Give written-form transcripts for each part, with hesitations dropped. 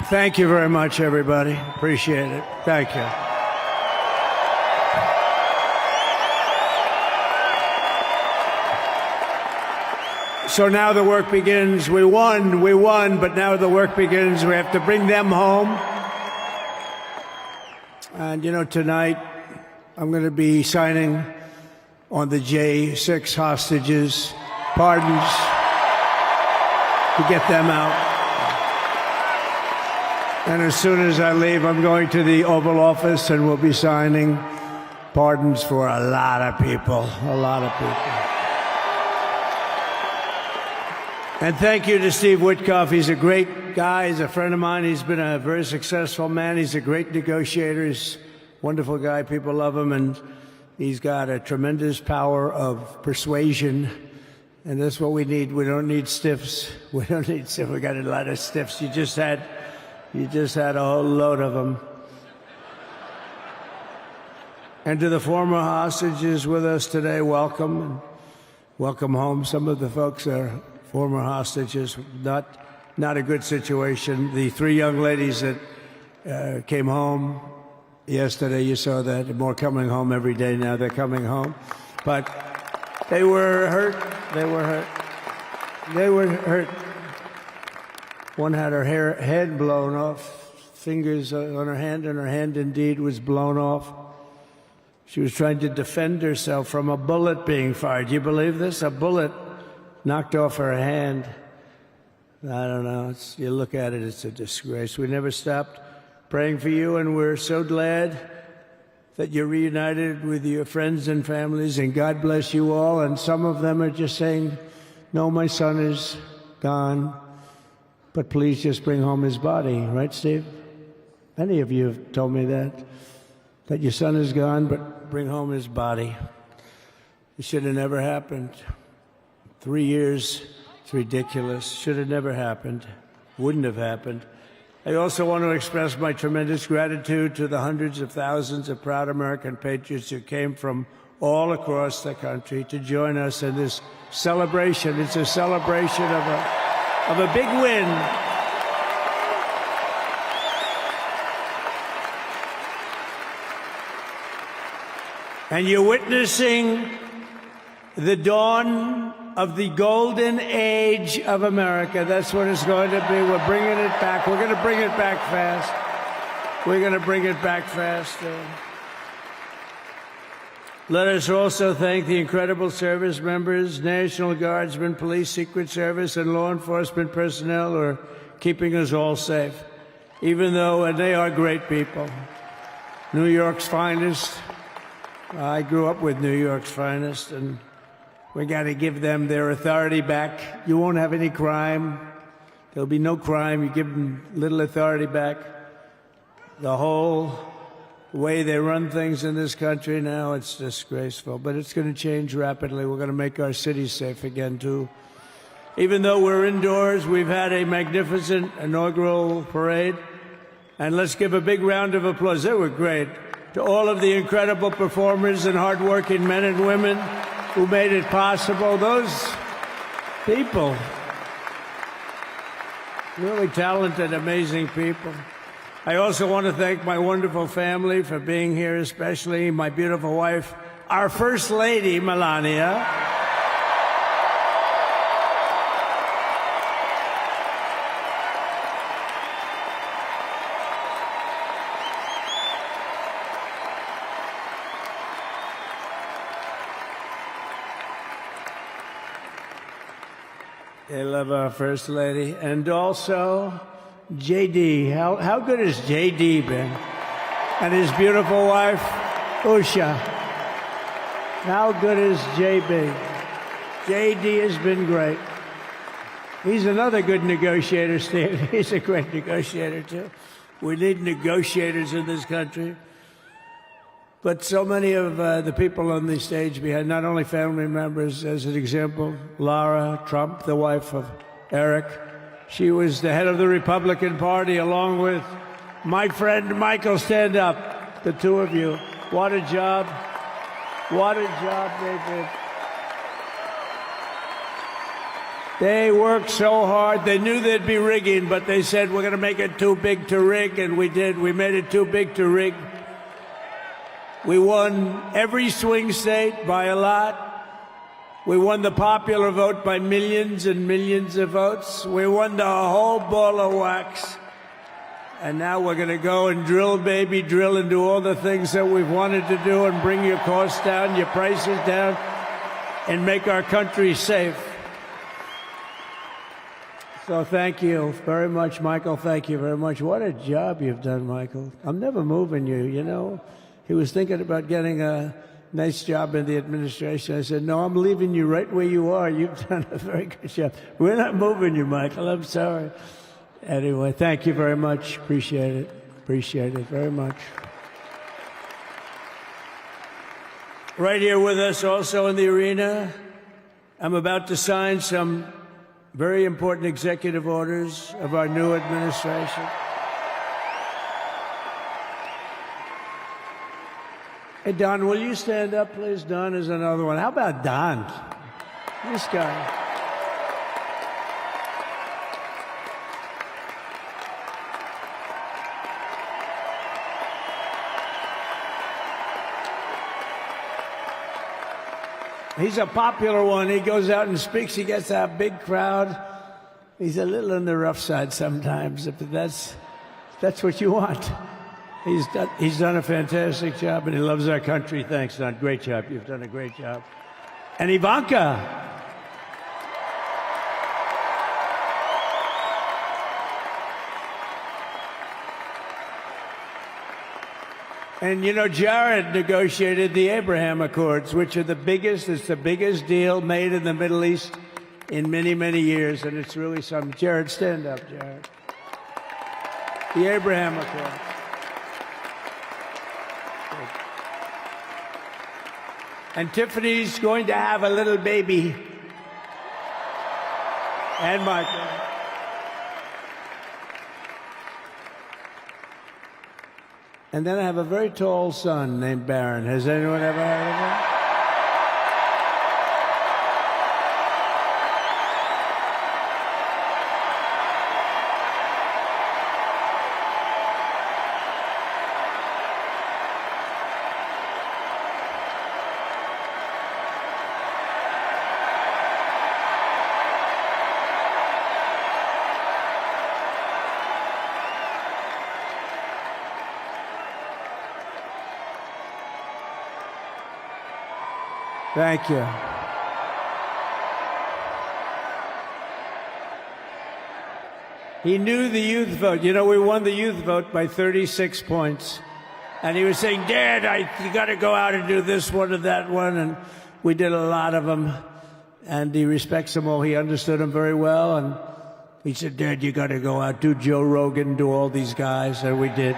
Thank you very much, everybody. Appreciate it. Thank you. So now the work begins. We won, but now the work begins. We have to bring them home. And, you know, tonight I'm going to be signing on the J6 hostages, pardons, to get them out. And as soon as I leave, I'm going to the Oval Office and we'll be signing pardons for a lot of people, a lot of people. And thank you to Steve Witkoff. He's a great guy. He's a friend of mine. He's been a very successful man. He's a great negotiator. He's a wonderful guy. People love him. And he's got a tremendous power of persuasion. And that's what we need. We don't need stiffs. We don't need stiffs. We got a lot of stiffs. You just had a whole load of them. And to the former hostages with us today, welcome. And welcome home. Some of the folks are former hostages, not a good situation. The three young ladies that came home yesterday, you saw that. More coming home every day now. They're coming home. But they were hurt. They were hurt. One had her head blown off, fingers on her hand, and her hand indeed was blown off. She was trying to defend herself from a bullet being fired. Do you believe this? A bullet knocked off her hand. I don't know. You look at it, it's a disgrace. We never stopped praying for you, and we're so glad that you're reunited with your friends and families, and God bless you all. And some of them are just saying, no, my son is gone, but please just bring home his body. Right, Steve? Many of you have told me that your son is gone, but bring home his body. It should have never happened. 3 years, it's ridiculous. Should have never happened. Wouldn't have happened. I also want to express my tremendous gratitude to the hundreds of thousands of proud American patriots who came from all across the country to join us in this celebration. It's a celebration of a big win. And you're witnessing the dawn of the golden age of America. That's what it's going to be. We're bringing it back. We're going to bring it back fast. We're going to bring it back fast. Let us also thank the incredible service members, National Guardsmen, Police, Secret Service, and law enforcement personnel who are keeping us all safe, even though, and they are great people. New York's finest. I grew up with New York's finest, and we got to give them their authority back. You won't have any crime. There'll be no crime. You give them little authority back. The whole way they run things in this country now, it's disgraceful. But it's going to change rapidly. We're going to make our cities safe again, too. Even though we're indoors, we've had a magnificent inaugural parade. And let's give a big round of applause. They were great. To all of the incredible performers and hardworking men and women who made it possible. Those people, really talented, amazing people. I also want to thank my wonderful family for being here, especially my beautiful wife, our First Lady, Melania. They love our First Lady. And also, J.D. How good has J.D. been? And his beautiful wife, Usha. How good is J.B.? J.D. has been great. He's another good negotiator, Steve. He's a great negotiator, too. We need negotiators in this country. But so many of the people on the stage behind, not only family members, as an example, Lara Trump, the wife of Eric. She was the head of the Republican Party, along with my friend Michael. Stand up, the two of you. What a job. What a job they did. They worked so hard. They knew there'd be rigging, but they said, we're going to make it too big to rig, and we did. We made it too big to rig. We won every swing state by a lot. We won the popular vote by millions and millions of votes. We won the whole ball of wax. And now we're going to go and drill, baby, drill, and do all the things that we've wanted to do and bring your costs down, your prices down, and make our country safe. So thank you very much, Michael. Thank you very much. What a job you've done, Michael. I'm never moving you, you know. He was thinking about getting a nice job in the administration. I said, no, I'm leaving you right where you are. You've done a very good job. We're not moving you, Michael. I'm sorry. Anyway, thank you very much. Appreciate it. Appreciate it very much. Right here with us also in the arena, I'm about to sign some very important executive orders of our new administration. Hey, Don, will you stand up, please? Don is another one. How about Don? This guy. He's a popular one. He goes out and speaks. He gets a big crowd. He's a little on the rough side sometimes, but that's what you want. He's done a fantastic job, and he loves our country. Thanks, Don. Great job. You've done a great job. And Ivanka. And, you know, Jared negotiated the Abraham Accords, which are the biggest, it's the biggest deal made in the Middle East in many, many years, and it's really something. Jared, stand up, Jared. The Abraham Accords. And Tiffany's going to have a little baby. And Michael. And then I have a very tall son named Barron. Has anyone ever heard of him? Thank you. He knew the youth vote. You know, we won the youth vote by 36 points. And he was saying, Dad, you got to go out and do this one and that one. And we did a lot of them. And he respects them all. He understood them very well. And he said, Dad, you got to go out, do Joe Rogan, do all these guys. And we did.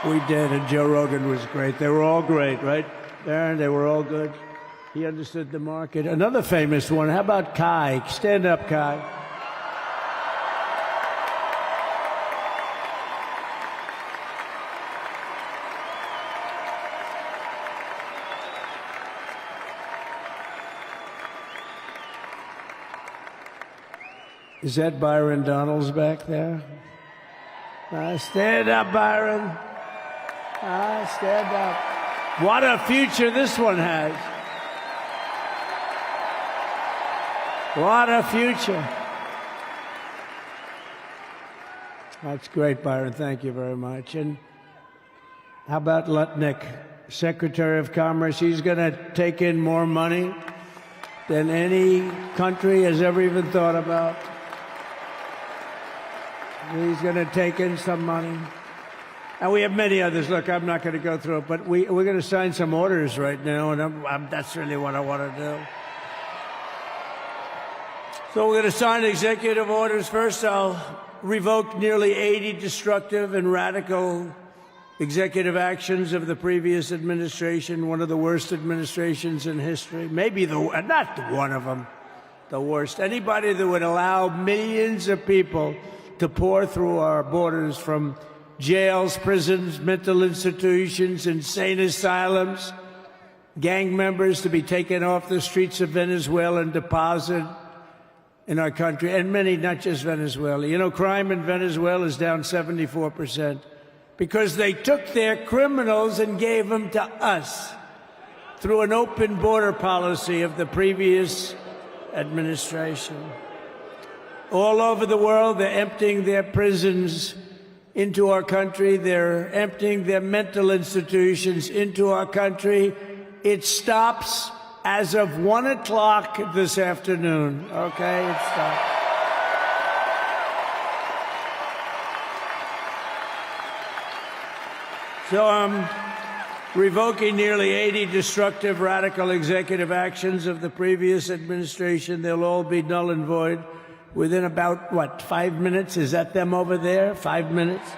We did. And Joe Rogan was great. They were all great, right? Aaron, they were all good. He understood the market. Another famous one, how about Kai? Stand up, Kai. Is that Byron Donalds back there? Stand up, Byron. Stand up. What a future this one has. What a future. That's great, Byron. Thank you very much. And how about Lutnick, Secretary of Commerce? He's going to take in more money than any country has ever even thought about. He's going to take in some money. And we have many others. Look, I'm not going to go through it, but we're going to sign some orders right now, and that's really what I want to do. So we're going to sign executive orders. First, I'll revoke nearly 80 destructive and radical executive actions of the previous administration, one of the worst administrations in history. Maybe not one of them, the worst. Anybody that would allow millions of people to pour through our borders from jails, prisons, mental institutions, insane asylums, gang members to be taken off the streets of Venezuela and deposited in our country, and many, not just Venezuela. You know, crime in Venezuela is down 74% because they took their criminals and gave them to us through an open border policy of the previous administration. All over the world, they're emptying their prisons into our country. They're emptying their mental institutions into our country. It stops as of 1 o'clock this afternoon. Okay, it stops. So I'm revoking nearly 80 destructive, radical executive actions of the previous administration. They'll all be null and void within about, 5 minutes? Is that them over there? 5 minutes?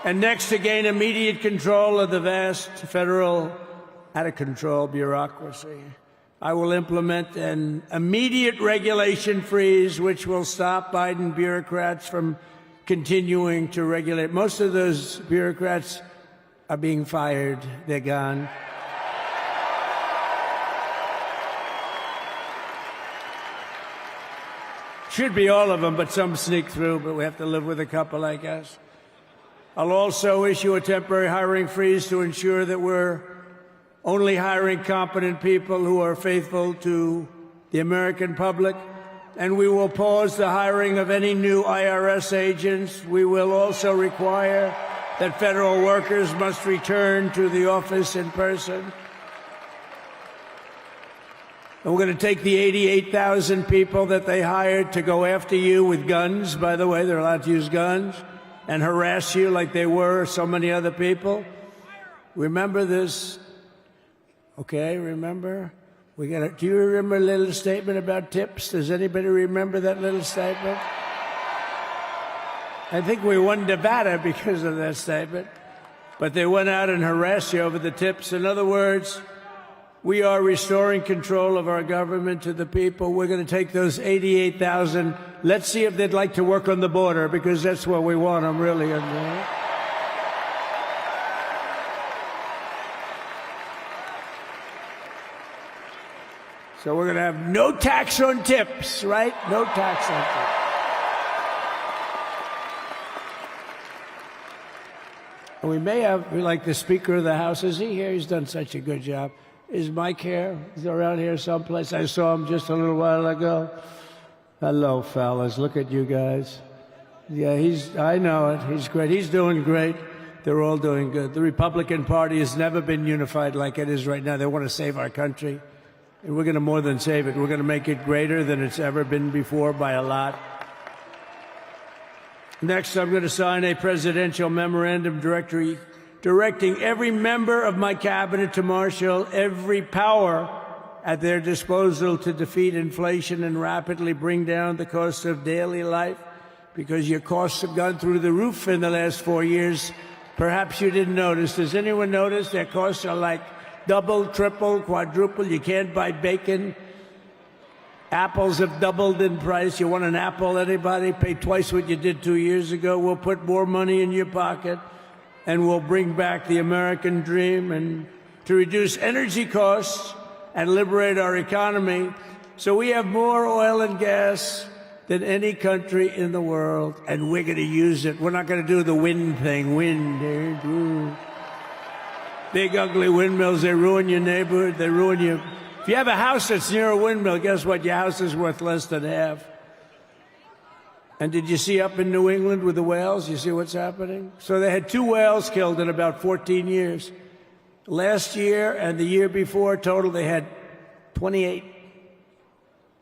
And next, to gain immediate control of the vast federal, out-of-control bureaucracy, I will implement an immediate regulation freeze, which will stop Biden bureaucrats from continuing to regulate. Most of those bureaucrats are being fired. They're gone. Should be all of them, but some sneak through, but we have to live with a couple, I guess. I'll also issue a temporary hiring freeze to ensure that we're only hiring competent people who are faithful to the American public. And we will pause the hiring of any new IRS agents. We will also require that federal workers must return to the office in person. And we're going to take the 88,000 people that they hired to go after you with guns. By the way, they're allowed to use guns and harass you like they were so many other people. Remember this. Okay, remember? Do you remember a little statement about tips? Does anybody remember that little statement? I think we won Nevada because of that statement. But they went out and harassed you over the tips. In other words, we are restoring control of our government to the people. We're going to take those 88,000. Let's see if they'd like to work on the border, because that's where we want them, really. So we're going to have no tax on tips, right? No tax on tips. And we may have, like the Speaker of the House, is he here? He's done such a good job. Is Mike here? He's around here someplace. I saw him just a little while ago. Hello, fellas. Look at you guys. Yeah, I know it. He's great. He's doing great. They're all doing good. The Republican Party has never been unified like it is right now. They want to save our country. And we're going to more than save it. We're going to make it greater than it's ever been before by a lot. Next, I'm going to sign a presidential memorandum directing every member of my cabinet to marshal every power at their disposal to defeat inflation and rapidly bring down the cost of daily life, because your costs have gone through the roof in the last 4 years. Perhaps you didn't notice. Does anyone notice their costs are like double, triple, quadruple? You can't buy bacon. Apples have doubled in price. You want an apple, anybody? Pay twice what you did 2 years ago. We'll put more money in your pocket, and we'll bring back the American dream and to reduce energy costs and liberate our economy. So we have more oil and gas than any country in the world, and we're going to use it. We're not going to do the wind thing. Wind. Big, ugly windmills, they ruin your neighborhood. They ruin you. If you have a house that's near a windmill, guess what? Your house is worth less than half. And did you see up in New England with the whales? You see what's happening? So they had 2 whales killed in about 14 years. Last year and the year before, total, they had 28.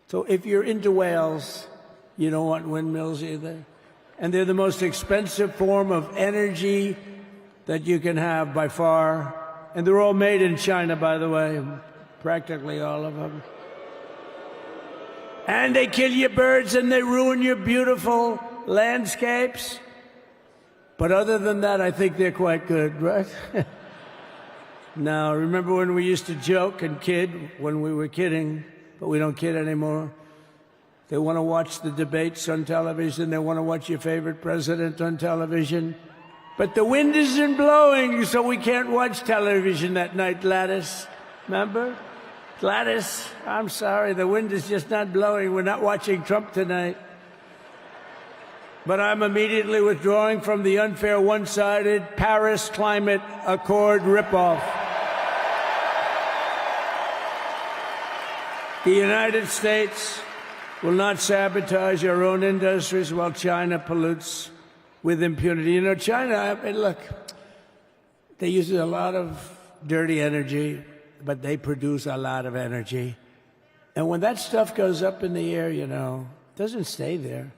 So if you're into whales, you don't want windmills either. And they're the most expensive form of energy that you can have by far. And they're all made in China, by the way, practically all of them. And they kill your birds and they ruin your beautiful landscapes. But other than that, I think they're quite good, right? Now, remember when we used to joke and kid when we were kidding, but we don't kid anymore? They want to watch the debates on television. They want to watch your favorite president on television. But the wind isn't blowing, so we can't watch television that night, Gladys. Remember? Gladys, I'm sorry, the wind is just not blowing. We're not watching Trump tonight. But I'm immediately withdrawing from the unfair, one-sided Paris Climate Accord ripoff. The United States will not sabotage our own industries while China pollutes with impunity. You know, China, I mean, look, they use a lot of dirty energy, but they produce a lot of energy. And when that stuff goes up in the air, you know, it doesn't stay there.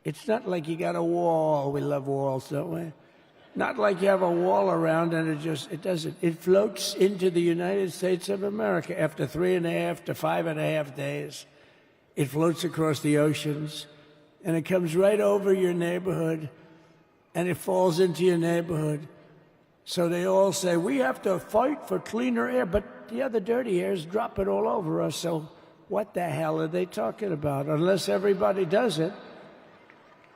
It's not like you got a wall. We love walls, don't we? Not like you have a wall around and it doesn't. It floats into the United States of America after 3.5 to 5.5 days. It floats across the oceans and it comes right over your neighborhood and it falls into your neighborhood. So they all say, we have to fight for cleaner air, but the other dirty air is dropping all over us. So what the hell are they talking about? Unless everybody does it,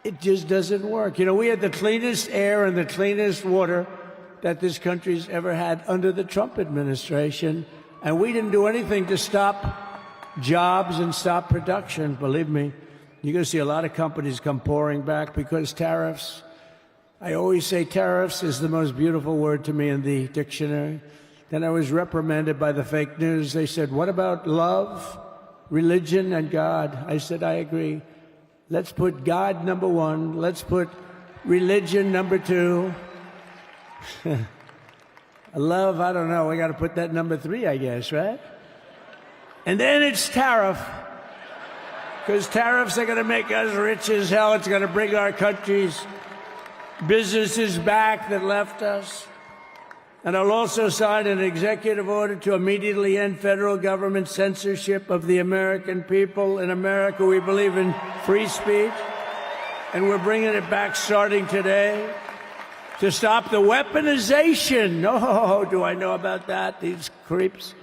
it just doesn't work. You know, we had the cleanest air and the cleanest water that this country's ever had under the Trump administration, and we didn't do anything to stop jobs and stop production. Believe me, you're going to see a lot of companies come pouring back because tariffs. I always say tariffs is the most beautiful word to me in the dictionary. Then I was reprimanded by the fake news. They said, what about love, religion, and God? I said, I agree. Let's put God number one. Let's put religion number two. Love, I don't know. We got to put that number 3, I guess, right? And then it's tariff. Because tariffs are going to make us rich as hell. It's going to bring our country's businesses back that left us. And I'll also sign an executive order to immediately end federal government censorship of the American people. In America, we believe in free speech, and we're bringing it back starting today to stop the weaponization. Oh, do I know about that? These creeps.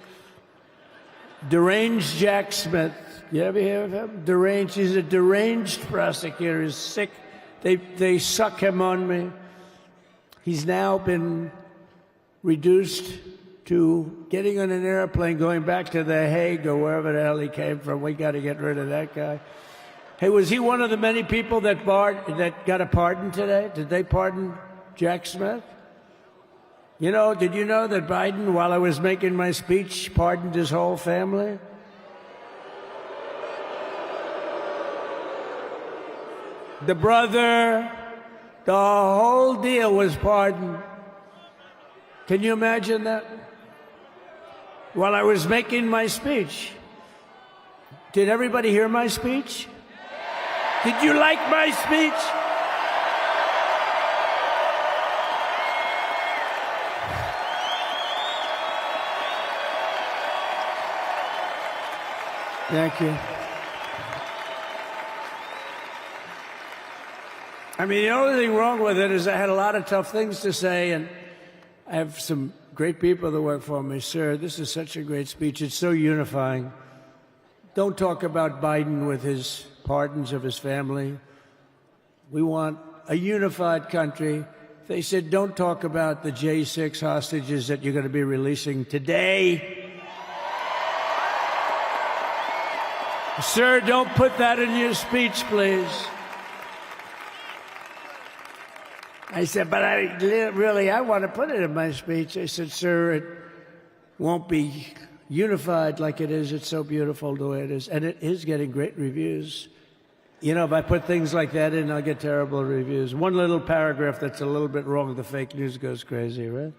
Deranged Jack Smith. You ever hear of him? Deranged. He's a deranged prosecutor. He's sick. They suck him on me. He's now been reduced to getting on an airplane, going back to The Hague or wherever the hell he came from. We got to get rid of that guy. Hey, was he one of the many people that got a pardon today? Did they pardon Jack Smith? You know, did you know that Biden, while I was making my speech, pardoned his whole family? The brother, the whole deal was pardoned. Can you imagine that? While I was making my speech. Did everybody hear my speech? Did you like my speech? Thank you. I mean, the only thing wrong with it is I had a lot of tough things to say, and I have some great people that work for me. Sir, this is such a great speech. It's so unifying. Don't talk about Biden with his pardons of his family. We want a unified country. They said, don't talk about the J6 hostages that you're going to be releasing today. Sir, don't put that in your speech, please. I said, but I want to put it in my speech. I said, sir, it won't be unified like it is. It's so beautiful the way it is. And it is getting great reviews. You know, if I put things like that in, I'll get terrible reviews. One little paragraph that's a little bit wrong, the fake news goes crazy, right?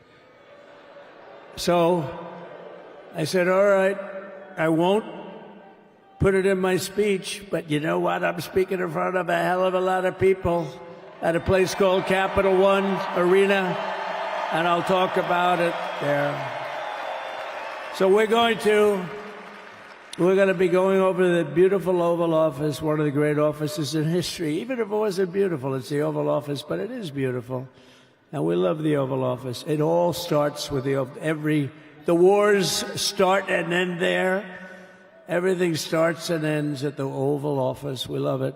So I said, all right, I won't put it in my speech, but you know what? I'm speaking in front of a hell of a lot of people at a place called Capital One Arena, and I'll talk about it there. So we're going to be going over the beautiful Oval Office, one of the great offices in history. Even if it wasn't beautiful, it's the Oval Office, but it is beautiful. And we love the Oval Office. It all starts with the wars start and end there. Everything starts and ends at the Oval Office. We love it.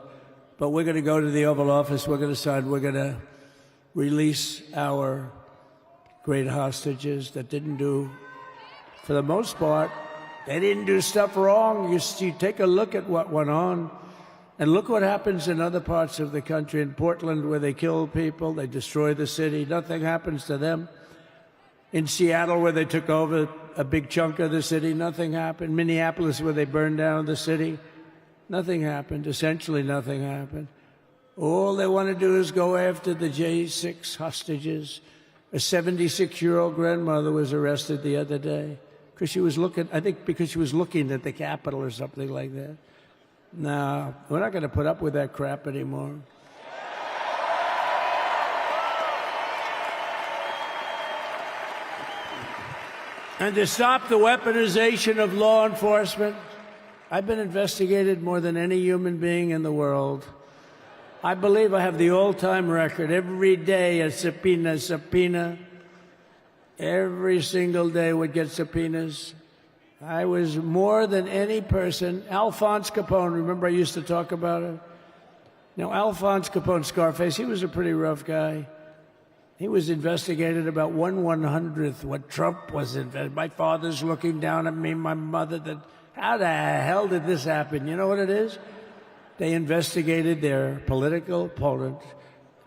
But we're going to go to the Oval Office. We're going to sign. We're going to release our great hostages that didn't do, for the most part, they didn't do stuff wrong. You take a look at what went on, and look what happens in other parts of the country. In Portland, where they kill people, they destroy the city, nothing happens to them. In Seattle, where they took over a big chunk of the city, nothing happened. Minneapolis, where they burned down the city, nothing happened. Essentially nothing happened. All they want to do is go after the J6 hostages. A 76-year-old grandmother was arrested the other day because she was looking, I think because she was looking at the Capitol or something like that. No, we're not going to put up with that crap anymore. And to stop the weaponization of law enforcement, I've been investigated more than any human being in the world. I believe I have the all-time record. Every day a subpoena. Every single day would get subpoenas. I was more than any person. Alphonse Capone, remember I used to talk about it? Now, Alphonse Capone, Scarface, he was a pretty rough guy. He was investigated about 1/100th what Trump was investigated. My father's looking down at me, my mother, how the hell did this happen? You know what it is? They investigated their political opponent,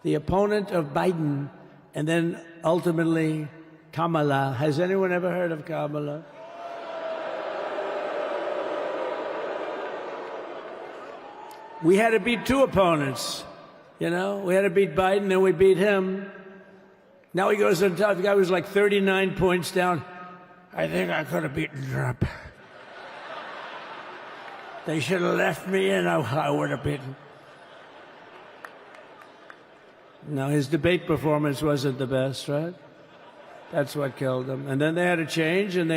the opponent of Biden, and then ultimately Kamala. Has anyone ever heard of Kamala? We had to beat two opponents, you know? We had to beat Biden, then we beat him. Now he goes on top. The guy was like 39 points down. I think I could have beaten Trump. They should have left me in. I would have beaten. No, his debate performance wasn't the best, right? That's what killed him. And then they had to change, and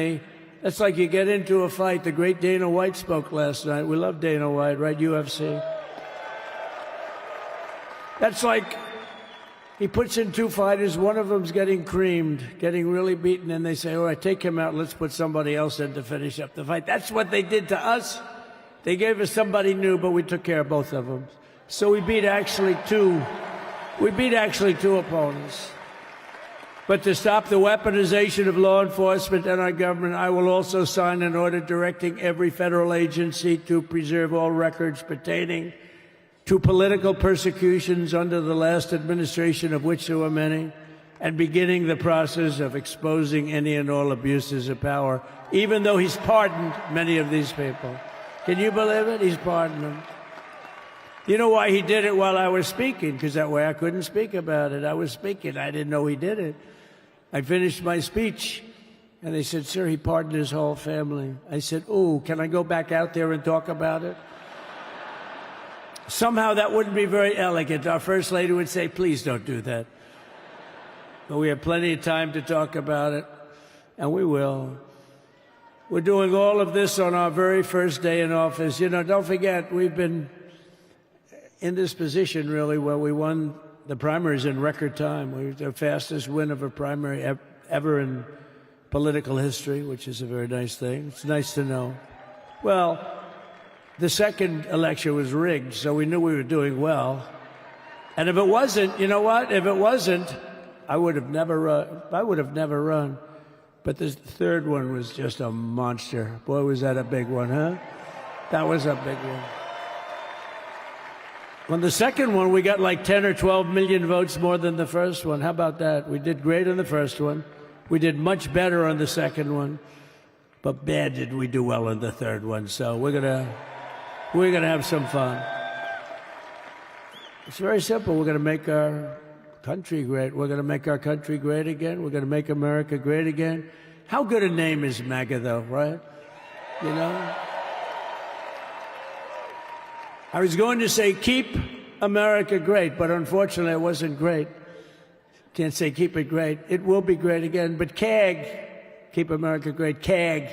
that's like you get into a fight. The great Dana White spoke last night. We love Dana White, right? UFC. That's like he puts in two fighters. One of them's getting creamed, getting really beaten, and they say, all right, take him out. Let's put somebody else in to finish up the fight. That's what they did to us. They gave us somebody new, but we took care of both of them. So we beat actually two opponents. But to stop the weaponization of law enforcement and our government, I will also sign an order directing every federal agency to preserve all records pertaining to political persecutions under the last administration, of which there were many, and beginning the process of exposing any and all abuses of power, even though he's pardoned many of these people. Can you believe it? He's pardoned them. You know why he did it while I was speaking? Because that way I couldn't speak about it. I was speaking. I didn't know he did it. I finished my speech, and they said, sir, he pardoned his whole family. I said, oh, can I go back out there and talk about it? Somehow that wouldn't be very elegant. Our First Lady would say, please don't do that. But we have plenty of time to talk about it, and we will. We're doing all of this on our very first day in office. You know, don't forget, we've been in this position, really, where we won the primaries in record time. We were the fastest win of a primary ever in political history, which is a very nice thing. It's nice to know. Well, the second election was rigged, so we knew we were doing well. And if it wasn't, you know what? If it wasn't, I would have never run. But the third one was just a monster. Boy, was that a big one, huh? That was a big one. On the second one, we got like 10 or 12 million votes more than the first one. How about that? We did great on the first one. We did much better on the second one. But bad did we do well on the third one. So we're gonna have some fun. It's very simple. We're gonna make our country great. We're gonna make our country great again. We're gonna make America great again. How good a name is MAGA, though, right? You know? I was going to say, keep America great, but unfortunately it wasn't great. Can't say keep it great. It will be great again, but CAG, keep America great, CAG,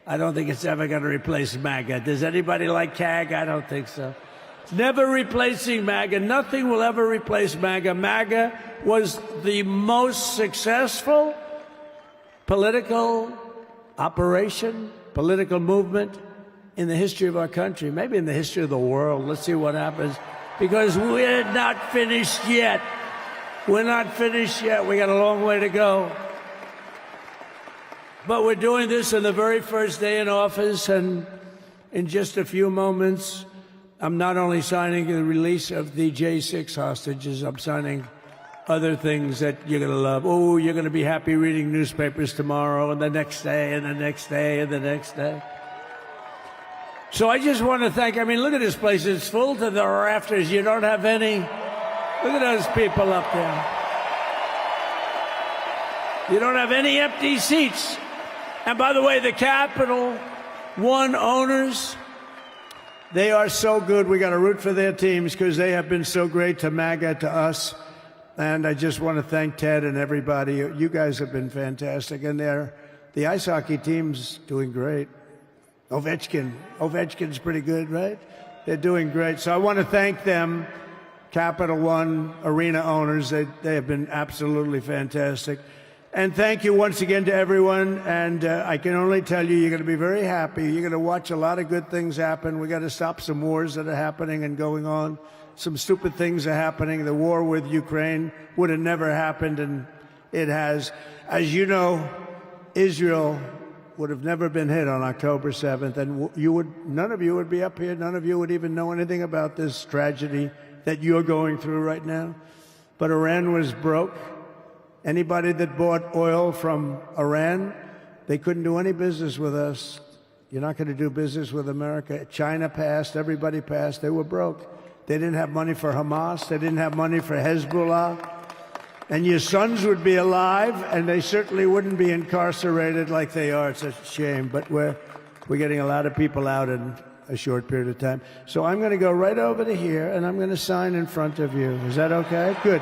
I don't think it's ever going to replace MAGA. Does anybody like CAG? I don't think so. It's never replacing MAGA. Nothing will ever replace MAGA. MAGA was the most successful political operation, political movement in the history of our country, maybe in the history of the world. Let's see what happens, because we're not finished yet. We're not finished yet. We got a long way to go. But we're doing this on the very first day in office, and in just a few moments, I'm not only signing the release of the J6 hostages, I'm signing other things that you're going to love. Oh, you're going to be happy reading newspapers tomorrow and the next day and the next day and the next day. So I just want to thank, I mean, look at this place. It's full to the rafters. You don't have any. Look at those people up there. You don't have any empty seats. And by the way, the Capital One owners, they are so good. We got to root for their teams because they have been so great to MAGA, to us. And I just want to thank Ted and everybody. You guys have been fantastic. And the ice hockey team's doing great. Ovechkin's pretty good, right? They're doing great. So I want to thank them, Capital One arena owners. They have been absolutely fantastic. And thank you once again to everyone. And I can only tell you, you're going to be very happy. You're going to watch a lot of good things happen. We got to stop some wars that are happening and going on. Some stupid things are happening. The war with Ukraine would have never happened, and it has. As you know, Israel would have never been hit on October 7th, and none of you would be up here. None of you would even know anything about this tragedy that you're going through right now. But Iran was broke. Anybody that bought oil from Iran, they couldn't do any business with us. You're not going to do business with America. China passed. Everybody passed. They were broke. They didn't have money for Hamas. They didn't have money for Hezbollah. And your sons would be alive, and they certainly wouldn't be incarcerated like they are. It's a shame, but we're getting a lot of people out in a short period of time. So I'm going to go right over to here, and I'm going to sign in front of you. Is that okay? Good.